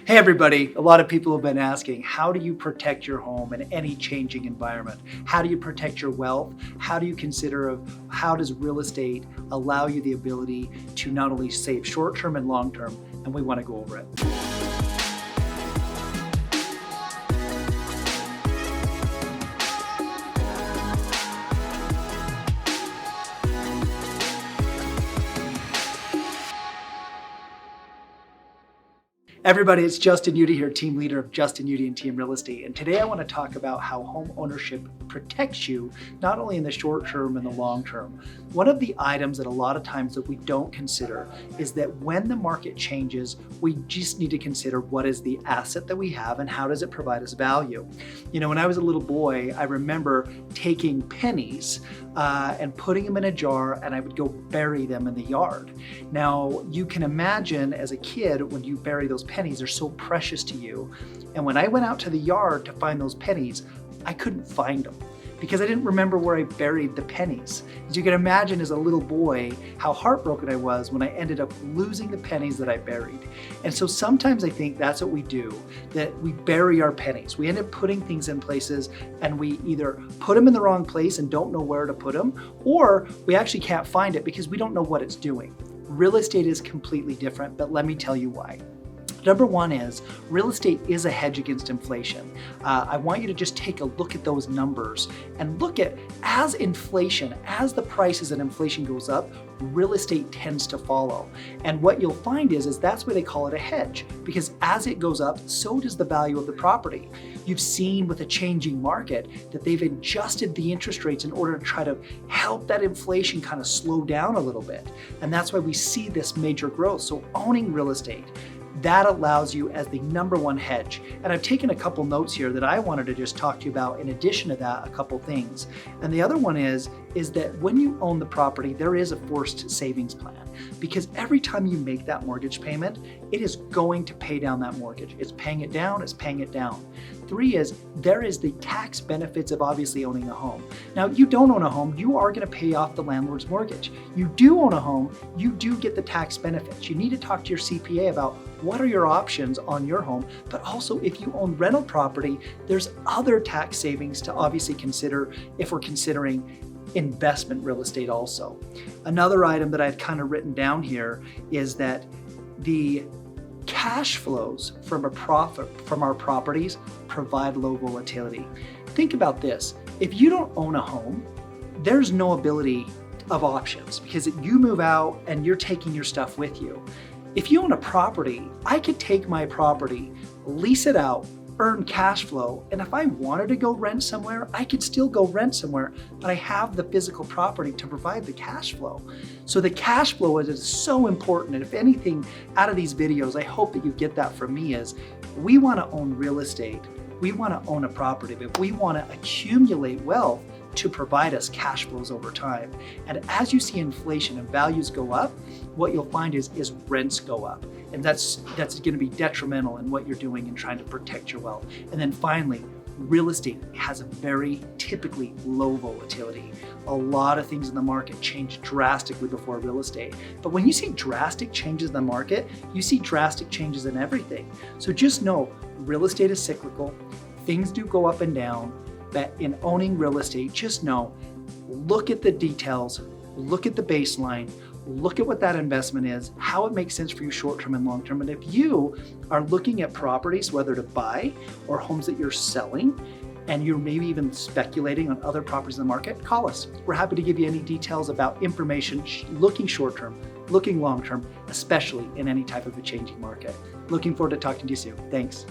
Hey everybody, a lot of people have been asking, how do you protect your home in any changing environment? How do you protect your wealth? How do you consider how does real estate allow you the ability to not only save short-term and long-term? And we want to go over it. Everybody, it's Justin Udy here, team leader of Justin Udy and Team Real Estate. And today I want to talk about how home ownership protects you, not only in the short term and the long term. One of the items that a lot of times that we don't consider is that when the market changes, we just need to consider what is the asset that we have and how does it provide us value. You know, when I was a little boy, I remember taking pennies and putting them in a jar, and I would go bury them in the yard. Now, you can imagine as a kid, when you bury those pennies, they're so precious to you. And when I went out to the yard to find those pennies, I couldn't find them because I didn't remember where I buried the pennies. As you can imagine as a little boy, how heartbroken I was when I ended up losing the pennies that I buried. And so sometimes I think that's what we do, that we bury our pennies. We end up putting things in places and we either put them in the wrong place and don't know where to put them, or we actually can't find it because we don't know what it's doing. Real estate is completely different, but let me tell you why. Number one is real estate is a hedge against inflation. I want you to just take a look at those numbers and look at as the prices and inflation goes up, real estate tends to follow. And what you'll find is that's why they call it a hedge, because as it goes up, so does the value of the property. You've seen with a changing market that they've adjusted the interest rates in order to try to help that inflation kind of slow down a little bit. And that's why we see this major growth. So owning real estate, that allows you as the number one hedge. And I've taken a couple notes here that I wanted to just talk to you about in addition to that, a couple things. And the other one is that when you own the property, there is a forced savings plan, because every time you make that mortgage payment, it is going to pay down that mortgage. It's paying it down, it's paying it down. Three is there is the tax benefits of obviously owning a home. Now, you don't own a home, you are going to pay off the landlord's mortgage. You do own a home, you do get the tax benefits. You need to talk to your CPA about what are your options on your home, but also if you own rental property, there's other tax savings to obviously consider if we're considering investment real estate also. Another item that I've kind of written down here is that the cash flows from our properties provide low volatility. Think about this. If you don't own a home, there's no ability of options because you move out and you're taking your stuff with you. If you own a property, I could take my property, lease it out, earn cash flow, and if I wanted to go rent somewhere, I could still go rent somewhere, but I have the physical property to provide the cash flow. So the cash flow is so important, and if anything out of these videos, I hope that you get that from me is we want to own real estate, we want to own a property, but we want to accumulate wealth to provide us cash flows over time. And as you see inflation and values go up, what you'll find is rents go up. And that's going to be detrimental in what you're doing in trying to protect your wealth. And then finally, real estate has a very typically low volatility. A lot of things in the market change drastically before real estate. But when you see drastic changes in the market, you see drastic changes in everything. So just know real estate is cyclical. Things do go up and down. But in owning real estate, just know, look at the details, look at the baseline, look at what that investment is, how it makes sense for you short-term and long-term. And if you are looking at properties, whether to buy or homes that you're selling, and you're maybe even speculating on other properties in the market, call us. We're happy to give you any details about information looking short-term, looking long-term, especially in any type of a changing market. Looking forward to talking to you soon. Thanks.